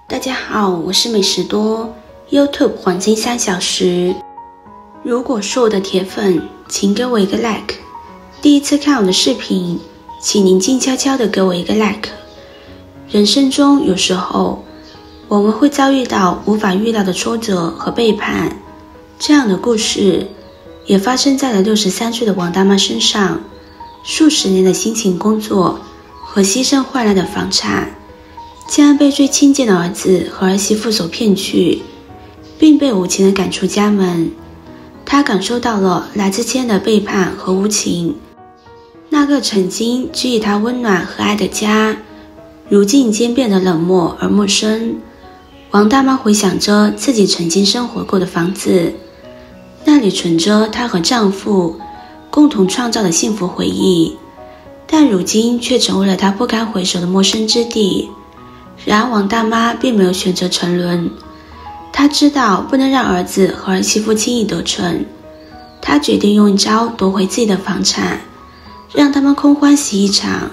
大家好，我是美食多 YouTube 黄金3小时。如果是我的铁粉，请给我一个 like。第一次看我的视频，请您静悄悄地给我一个 like。人生中有时候我们会遭遇到无法预料的挫折和背叛，这样的故事也发生在了63岁的王大妈身上。数十年的辛勤工作和牺牲换来的房产，竟然被最亲近的儿子和儿媳妇所骗去，并被无情地赶出家门。他感受到了来自亲人的背叛和无情，那个曾经给予他温暖和爱的家，如今已经变得冷漠而陌生。王大妈回想着自己曾经生活过的房子，那里存着她和丈夫共同创造的幸福回忆，但如今却成为了她不堪回首的陌生之地。然而王大妈并没有选择沉沦，她知道不能让儿子和儿媳妇轻易得逞，她决定用一招夺回自己的房产，让他们空欢喜一场。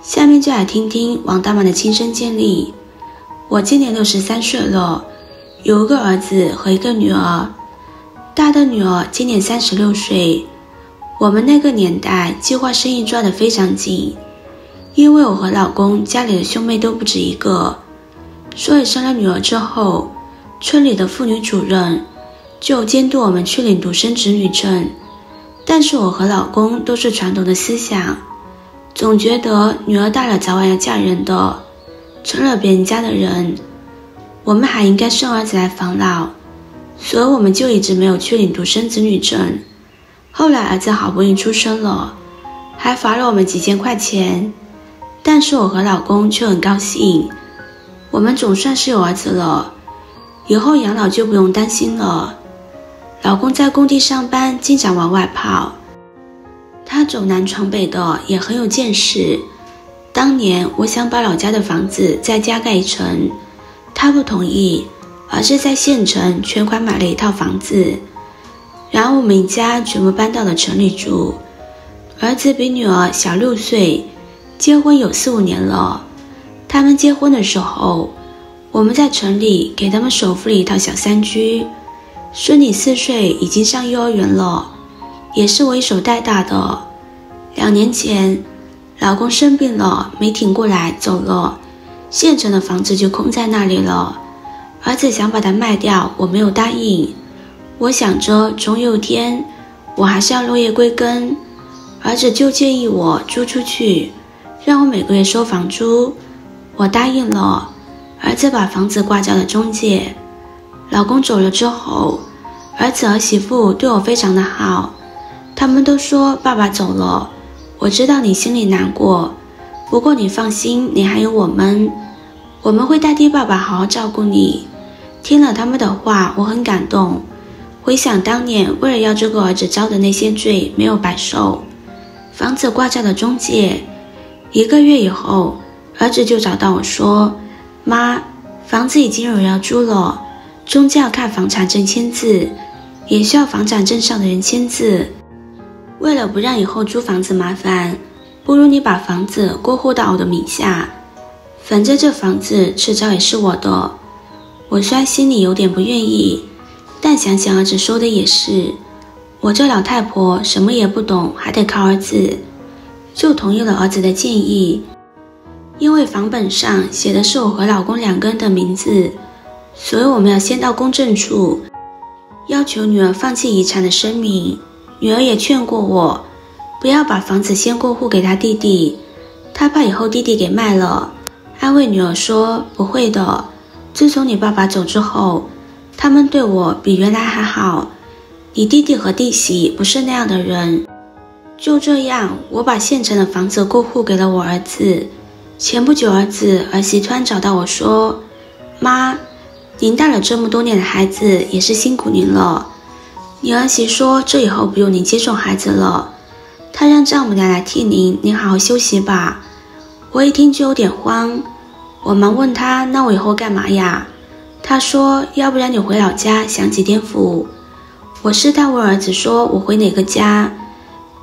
下面就来听听王大妈的亲身经历。我今年63岁了，有一个儿子和一个女儿，大的女儿今年36岁。我们那个年代计划生育抓得非常紧，因为我和老公家里的兄妹都不止一个，所以生了女儿之后，村里的妇女主任就监督我们去领独生子女证。但是我和老公都是传统的思想，总觉得女儿大了早晚要嫁人的，成了别人家的人，我们还应该生儿子来防老，所以我们就一直没有去领独生子女证。后来儿子好不容易出生了，还罚了我们几千块钱，但是我和老公却很高兴，我们总算是有儿子了，以后养老就不用担心了。老公在工地上班，经常往外跑，他走南闯北的，也很有见识。当年我想把老家的房子再加盖一层，他不同意，而是在县城全款买了一套房子，然后我们一家全部搬到了城里住。儿子比女儿小6岁，结婚有4、5年了。他们结婚的时候，我们在城里给他们首付了一套小3居。孙女4岁，已经上幼儿园了，也是我一手带大的。2年前，老公生病了，没挺过来，走了，县城的房子就空在那里了。儿子想把它卖掉，我没有答应。我想着总有一天我还是要落叶归根，儿子就建议我租出去，让我每个月收房租。我答应了，儿子把房子挂在了中介。老公走了之后，儿子儿媳妇对我非常的好，他们都说爸爸走了，我知道你心里难过，不过你放心，你还有我们会代替爸爸好好照顾你。听了他们的话，我很感动，回想当年为了要这个儿子遭的那些罪，没有白受。房子挂在了中介，1个月以后，儿子就找到我说，妈，房子已经有人要租了，中介要看房产证签字，也需要房产证上的人签字。为了不让以后租房子麻烦，不如你把房子过户到我的名下，反正这房子迟早也是我的。我虽然心里有点不愿意，但想想儿子说的也是，我这老太婆什么也不懂，还得靠儿子，就同意了儿子的建议。因为房本上写的是我和老公2个人的名字，所以我们要先到公证处要求女儿放弃遗产的声明。女儿也劝过我不要把房子先过户给她弟弟，她怕以后弟弟给卖了，安慰女儿说不会的，自从你爸爸走之后，他们对我比原来还好，你弟弟和弟媳不是那样的人。就这样，我把县城的房子过户给了我儿子。前不久儿子儿媳突然找到我说，妈，您带了这么多年的孩子，也是辛苦您了。你儿媳说这以后不用您接送孩子了，她让丈母娘来替您，您好好休息吧。我一听就有点慌，我忙问她，那我以后干嘛呀？她说要不然你回老家享几天福。我试探问儿子说，我回哪个家？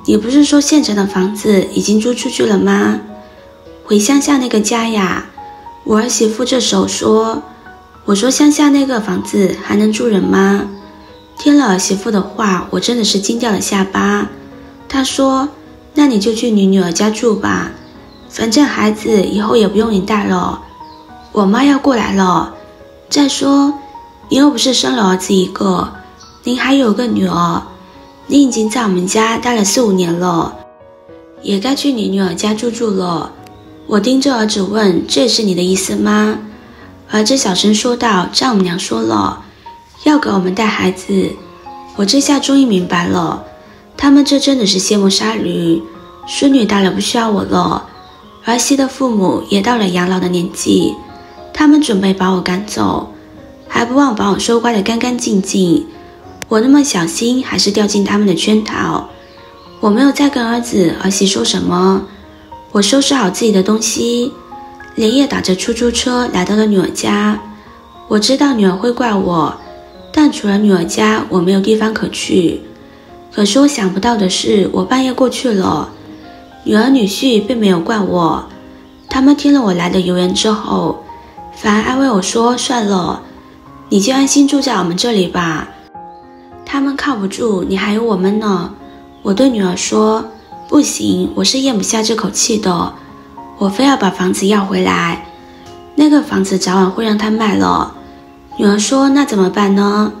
你不是说县城的房子已经租出去了吗？回乡下那个家呀。我儿媳妇这时候说，我说乡下那个房子还能住人吗？听了儿媳妇的话，我真的是惊掉了下巴。她说，那你就去你女儿家住吧，反正孩子以后也不用你带了。我妈要过来了，再说你又不是生了儿子一个，您还有个女儿，你已经在我们家待了4、5年了，也该去你女儿家住住了。我盯着儿子问，这也是你的意思吗？儿子小声说道，丈母娘说了，要给我们带孩子。我这下终于明白了，他们这真的是卸磨杀驴，孙女大了不需要我了，儿媳的父母也到了养老的年纪，他们准备把我赶走，还不忘把我收刮得干干净净。我那么小心，还是掉进他们的圈套。我没有再跟儿子儿媳说什么，我收拾好自己的东西，连夜打着出租车来到了女儿家。我知道女儿会怪我，但除了女儿家，我没有地方可去。可是我想不到的是，我半夜过去了，女儿女婿并没有怪我，他们听了我来的由人之后，反而安慰我说，算了，你就安心住在我们这里吧，他们靠不住，你还有我们呢。我对女儿说，不行，我是咽不下这口气的，我非要把房子要回来，那个房子早晚会让他卖了。女儿说，那怎么办呢？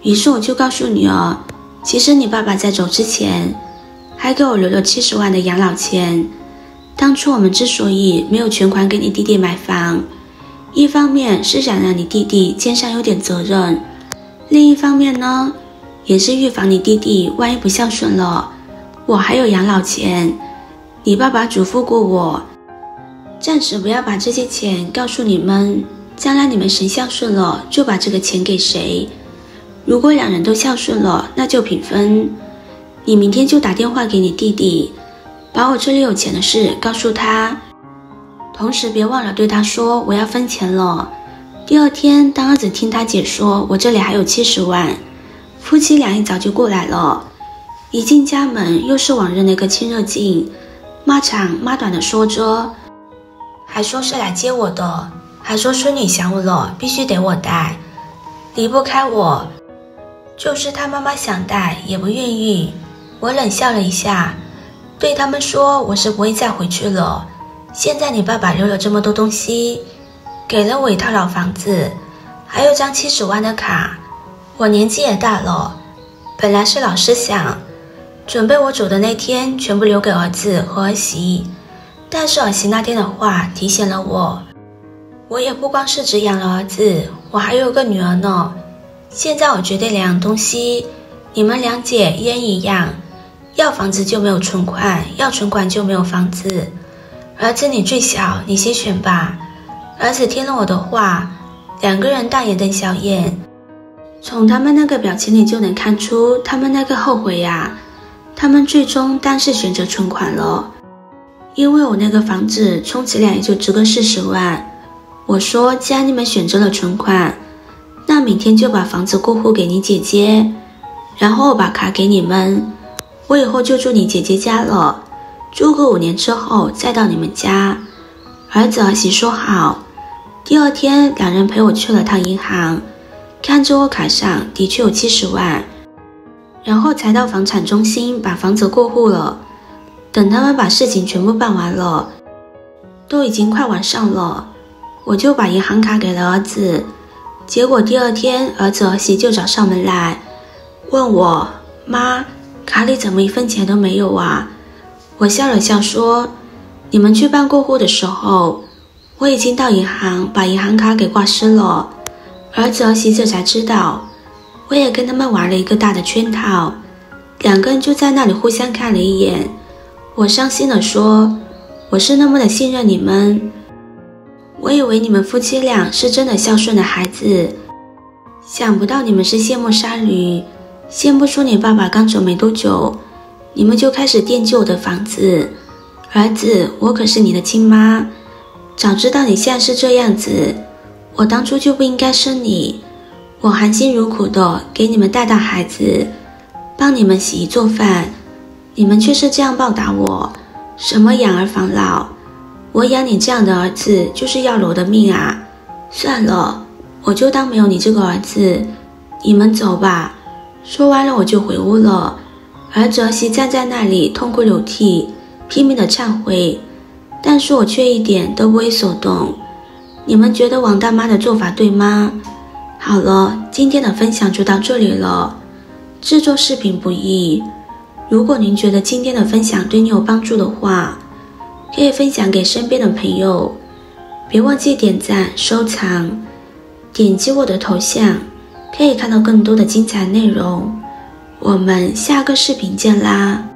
于是我就告诉女儿，其实你爸爸在走之前还给我留了70万的养老钱，当初我们之所以没有全款给你弟弟买房，一方面是想让你弟弟肩上有点责任，另一方面呢，也是预防你弟弟万一不孝顺了，我还有养老钱。你爸爸嘱咐过我，暂时不要把这些钱告诉你们，将来你们谁孝顺了，就把这个钱给谁。如果2人都孝顺了，那就平分。你明天就打电话给你弟弟，把我这里有钱的事告诉他，同时别忘了对他说我要分钱了。第二天，当儿子听他姐说我这里还有70万，夫妻俩一早就过来了。一进家门，又是往日那个亲热劲，妈长妈短的说着，还说是来接我的，还说孙女想我了，必须得我带，离不开我，就是他妈妈想带也不愿意。我冷笑了一下，对他们说我是不会再回去了，现在你爸爸留了这么多东西，给了我一套老房子，还有张70万的卡，我年纪也大了，本来是老师想准备我走的那天全部留给儿子和儿媳，但是儿媳那天的话提醒了我，我也不光是只养了儿子，我还有个女儿呢。现在我决定2样东西，你们2姐一人一样，要房子就没有存款，要存款就没有房子。儿子你最小，你先选吧。儿子听了我的话，2个人大眼瞪小眼，从他们那个表情里就能看出他们那个后悔呀。他们最终当然是选择存款了，因为我那个房子充其量也就值个40万。我说，既然你们选择了存款，那明天就把房子过户给你姐姐，然后我把卡给你们，我以后就住你姐姐家了，住个5年之后再到你们家。儿子儿媳说好。第二天2人陪我去了趟银行，看着我卡上的确有70万，然后才到房产中心把房子过户了。等他们把事情全部办完了，都已经快晚上了，我就把银行卡给了儿子。结果第二天儿子儿媳就找上门来问我，妈，卡里怎么1分钱都没有啊？我笑了笑说，你们去办过户的时候，我已经到银行把银行卡给挂失了。儿子儿媳这才知道，我也跟他们玩了一个大的圈套。2个人就在那里互相看了一眼，我伤心地说，我是那么的信任你们，我以为你们夫妻俩是真的孝顺的孩子，想不到你们是卸磨杀驴，先不说你爸爸刚走没多久，你们就开始惦记我的房子。儿子，我可是你的亲妈，早知道你现在是这样子，我当初就不应该生你。我含辛茹苦的给你们带大孩子，帮你们洗衣做饭，你们却是这样报答我，什么养儿防老，我养你这样的儿子就是要了我的命啊！算了，我就当没有你这个儿子，你们走吧。说完了我就回屋了，而哲熙站在那里痛哭流涕，拼命的忏悔，但是我却一点都不为所动。你们觉得王大妈的做法对吗？好了，今天的分享就到这里了。制作视频不易，如果您觉得今天的分享对你有帮助的话，可以分享给身边的朋友，别忘记点赞、收藏，点击我的头像，可以看到更多的精彩内容。我们下个视频见啦！